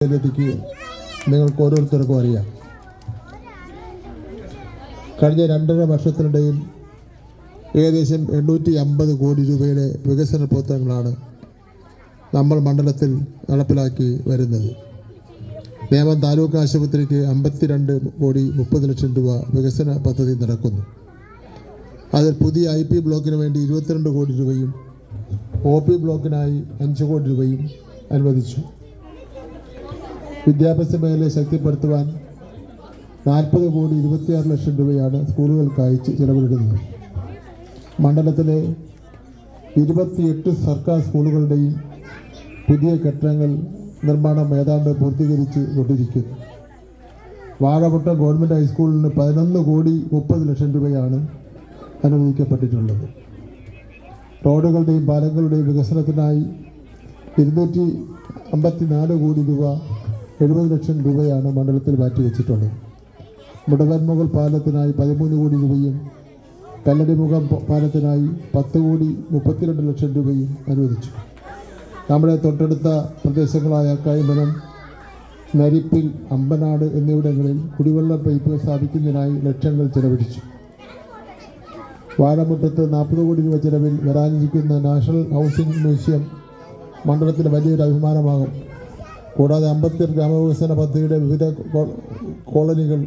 നിങ്ങൾക്ക് ഓരോരുത്തർക്കും അറിയാം. കഴിഞ്ഞ 2.5 വർഷത്തിനിടയിൽ ഏകദേശം 850 കോടി രൂപയുടെ വികസന പ്രവർത്തനങ്ങളാണ് നമ്മൾ മണ്ഡലത്തിൽ നടപ്പിലാക്കി വരുന്നത്. നേമം താലൂക്ക് ആശുപത്രിക്ക് 52 കോടി 30 ലക്ഷം രൂപ വികസന പദ്ധതി നടക്കുന്നു. അതിൽ പുതിയ IP ബ്ലോക്കിന് വേണ്ടി 22 കോടി രൂപയും OP ബ്ലോക്കിനായി 5 കോടി രൂപയും അനുവദിച്ചു. വിദ്യാഭ്യാസ മേഖലയെ ശക്തിപ്പെടുത്തുവാൻ 40 കോടി 26 ലക്ഷം രൂപയാണ് സ്കൂളുകൾക്കായി ചിലവിടുന്നത്. മണ്ഡലത്തിലെ 28 സർക്കാർ സ്കൂളുകളുടെയും പുതിയ കെട്ടിടങ്ങൾ നിർമ്മാണം ഏതാണ്ട് പൂർത്തീകരിച്ച് കൊണ്ടിരിക്കുന്നു. വാഴമുട്ട ഗവൺമെൻറ് ഹൈസ്കൂളിന് 11 കോടി 30 ലക്ഷം രൂപയാണ് അനുവദിക്കപ്പെട്ടിട്ടുള്ളത്. റോഡുകളുടെയും പാലങ്ങളുടെയും വികസനത്തിനായി 254 കോടി രൂപ 70 ലക്ഷം രൂപയാണ് മണ്ഡലത്തിൽ മാറ്റിവെച്ചിട്ടുള്ളത്. മുടവൻമുകൾ പാലത്തിനായി 13 കോടി രൂപയും കല്ലടിമുഖം പാലത്തിനായി 10 കോടി 32 ലക്ഷം രൂപയും അനുവദിച്ചു. നമ്മുടെ തൊട്ടടുത്ത പ്രദേശങ്ങളായ കൈമനം, നരിപ്പിൽ, അമ്പനാട് എന്നിവിടങ്ങളിൽ കുടിവെള്ള പൈപ്പ് സ്ഥാപിക്കുന്നതിനായി ലക്ഷങ്ങൾ ചെലവഴിച്ചു. വാഴമുട്ടത്ത് 40 കോടി രൂപ ചെലവിൽ വരാനിരിക്കുന്ന നാഷണൽ ഹൗസിംഗ് മ്യൂസിയം മണ്ഡലത്തിന് വലിയൊരു അഭിമാനമാകും. കൂടാതെ അംബേദ്കർ ഗ്രാമവികസന പദ്ധതിയുടെ വിവിധ കോളനികൾ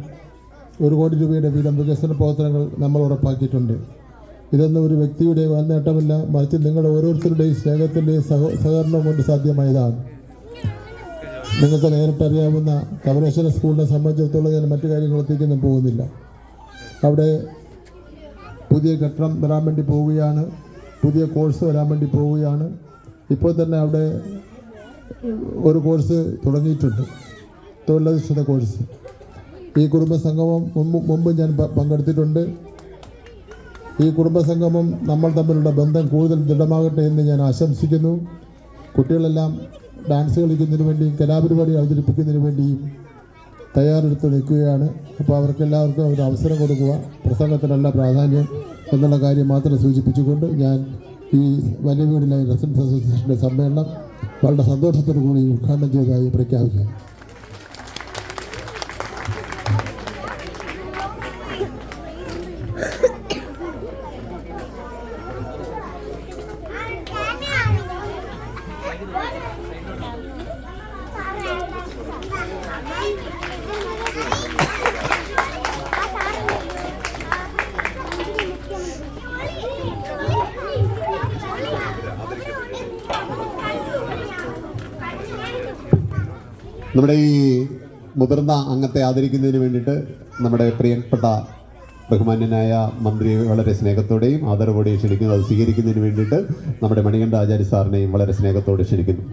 1 കോടി രൂപയുടെ വീതം വികസന പ്രവർത്തനങ്ങൾ നമ്മൾ ഉറപ്പാക്കിയിട്ടുണ്ട്. ഇതൊന്നും ഒരു വ്യക്തിയുടെ വൻ നേട്ടമല്ല, മറിച്ച് നിങ്ങളുടെ ഓരോരുത്തരുടെയും സ്നേഹത്തിൻ്റെയും സഹകരണം കൊണ്ട് സാധ്യമായതാണ്. നിങ്ങൾക്ക് നേരിട്ടറിയാവുന്ന കമലേശ്വര സ്കൂളിനെ സംബന്ധിച്ചിടത്തോളം ഞാൻ മറ്റു കാര്യങ്ങളെത്തിക്കൊന്നും പോകുന്നില്ല. അവിടെ പുതിയ കെട്ടിടം വരാൻ വേണ്ടി പോവുകയാണ്, പുതിയ കോഴ്സ് വരാൻ വേണ്ടി പോവുകയാണ്. ഇപ്പോൾ തന്നെ അവിടെ ഒരു കോഴ്സ് തുടങ്ങിയിട്ടുണ്ട്, തൊഴിലധിഷ്ഠിത കോഴ്സ്. ഈ കുടുംബസംഗമം മുമ്പ് ഞാൻ പങ്കെടുത്തിട്ടുണ്ട്. ഈ കുടുംബസംഗമം നമ്മൾ തമ്മിലുള്ള ബന്ധം കൂടുതൽ ദൃഢമാകട്ടെ എന്ന് ഞാൻ ആശംസിക്കുന്നു. കുട്ടികളെല്ലാം ഡാൻസ് കളിക്കുന്നതിന് വേണ്ടിയും കലാപരിപാടി അവതരിപ്പിക്കുന്നതിന് വേണ്ടിയും തയ്യാറെടുത്ത് നിൽക്കുകയാണ്. അപ്പോൾ അവർക്കെല്ലാവർക്കും ഒരു അവസരം കൊടുക്കുക, പ്രസംഗത്തിനല്ല പ്രാധാന്യം എന്നുള്ള കാര്യം മാത്രം സൂചിപ്പിച്ചുകൊണ്ട് ഞാൻ ഈ വലിയ വീടിലായി റെസിഡൻസ് അസോസിയേഷൻ്റെ സമ്മേളനം വളരെ സന്തോഷത്തോടു കൂടി ഉദ്ഘാടനം ചെയ്തതായി പ്രഖ്യാപിക്കുന്നു. നമ്മുടെ ഈ മുതിർന്ന അംഗത്തെ ആദരിക്കുന്നതിന് വേണ്ടിയിട്ട് നമ്മുടെ പ്രിയപ്പെട്ട ബഹുമാന്യനായ മന്ത്രി വളരെ സ്നേഹത്തോടെയും ആദരവോടെയും ക്ഷണിക്കുന്നു. അത് സ്വീകരിക്കുന്നതിന് വേണ്ടിയിട്ട് നമ്മുടെ മണികണ്ഠ ആചാര്യ സാറിനെയും വളരെ സ്നേഹത്തോടെ ക്ഷണിക്കുന്നു.